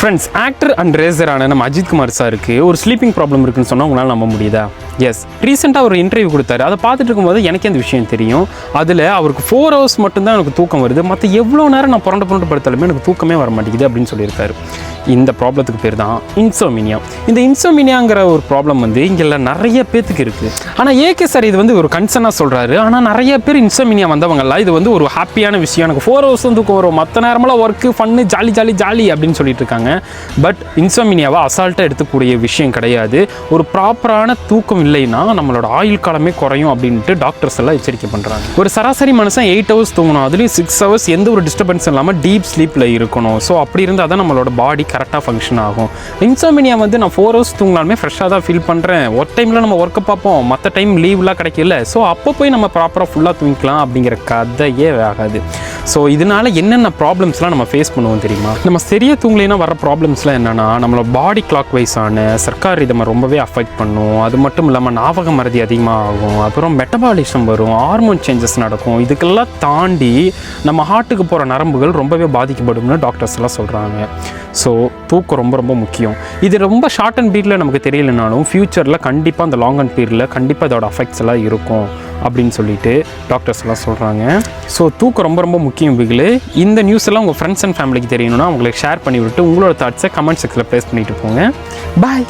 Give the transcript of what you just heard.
Friends, actor and ரேசரான நம்ம அஜித் குமார் சாருக்கு ஒரு ஸ்லீப்பிங் ப்ராப்ளம் இருக்குன்னு சொன்னால் உங்களால் நம்ப முடியுதா? எஸ், ரீசெண்டாக ஒரு இன்டர்வியூ கொடுத்தாரு. அதை பார்த்துட்டு இருக்கும்போது எனக்கே அந்த விஷயம் தெரியும். அதில் அவருக்கு 4 hours மட்டும்தான் எனக்கு தூக்கம் வருது, மற்ற எவ்வளோ நேரம் நான் புரண்டு படுத்தாலுமே எனக்கு தூக்கமே வர மாட்டேங்குது அப்படின்னு சொல்லியிருக்காரு. இந்த ப்ராப்ளத்துக்கு பேர் தான் இன்சோமினியா. இந்த இன்சோமினியாங்கிற ஒரு ப்ராப்ளம் இங்கே நிறைய பேத்துக்கு இருக்குது. ஆனால் ஏகே சார் இது ஒரு கன்சர்னாக சொல்கிறாரு. ஆனால் நிறைய பேர் இன்சோமினியா வந்தவங்கலாம் இது ஒரு ஹாப்பியான விஷயம், எனக்கு 4 hours தான் தூக்கம் வரும், மற்ற நேரமெல்லாம் ஒர்க்கு ஃபன்னு ஜாலி அப்படின்னு சொல்லிட்டு இருக்காங்க. பட் இன்சோமினியாவை அசால்ட்டாக எடுத்துக்கூடிய விஷயம் கிடையாது. ஒரு ப்ராப்பரான தூக்கம் இல்லைன்னா நம்மளோட ஆயுள் காலமே குறையும் அப்படின்ட்டு டாக்டர்ஸ் எல்லாம் எச்சரிக்கை பண்ணுறாங்க. ஒரு சராசரி மனுஷன் 8 hours தூங்கணும், அதுலேயும் 6 hours எந்த ஒரு டிஸ்டர்பன்ஸ் இல்லாமல் டீப் ஸ்லீப்பில் இருக்கணும். ஸோ அப்படி இருந்தால் தான் நம்மளோட பாடி கரெக்டாக ஃபங்க்ஷன் ஆகும். இன்சோமினியா நான் 4 hours தூங்கினாலுமே ஃப்ரெஷ்ஷாக தான் ஃபீல் பண்ணுறேன், ஒர்க் டைமில் நம்ம ஒர்க்கை பார்ப்போம், மற்ற டைம் லீவ்லாம் கிடைக்கல, ஸோ அப்போ போய் நம்ம ப்ராப்பராக ஃபுல்லாக தூங்கிக்கலாம் அப்படிங்கிற கதையே ஆகாது. ஸோ இதனால் என்னென்ன ப்ராப்ளம்ஸ்லாம் நம்ம ஃபேஸ் பண்ணுவோம் தெரியுமா? நம்ம சரியாக தூங்கலைன்னா வர ப்ராப்ளம்ஸ்லாம் என்னென்னா, நம்மளோட பாடி கிளாக் வைஸான சர்க்கார் இதை ரொம்பவே அஃபெக்ட் பண்ணும். அது மட்டும் இல்லாமல் ஞாபக மறதி அதிகமாக ஆகும், அப்புறம் மெட்டபாலிசம் வரும், ஹார்மோன் சேஞ்சஸ் நடக்கும். இதுக்கெல்லாம் தாண்டி நம்ம ஹார்ட்டுக்கு போகிற நரம்புகள் ரொம்பவே பாதிக்கப்படும்னு டாக்டர்ஸ் எல்லாம் சொல்கிறாங்க. ஸோ தூக்கம் ரொம்ப முக்கியம். இது ரொம்ப ஷார்ட் அண்ட் பீரியடில் நமக்கு தெரியலனாலும் ஃப்யூச்சரில் கண்டிப்பாக அந்த லாங் அண்ட் பீரியடில் கண்டிப்பாக இதோட அஃபெக்ட்ஸ் எல்லாம் இருக்கும் அப்படின்னு சொல்லிட்டு டாக்டர்ஸ் எல்லாம் சொல்கிறாங்க. ஸோ தூக்கம் ரொம்ப முக்கியம் பிகிலே. இந்த நியூஸ் எல்லாம் உங்கள் ஃப்ரெண்ட்ஸ் அண்ட் ஃபேமிலிக்கு தெரியணும்னா அவங்களுக்கு ஷேர் பண்ணி விட்டு உங்களோட தாட்ஸை கமெண்ட் செக்ஷனில் ப்ளேஸ் பண்ணிட்டு போங்க. பாய்.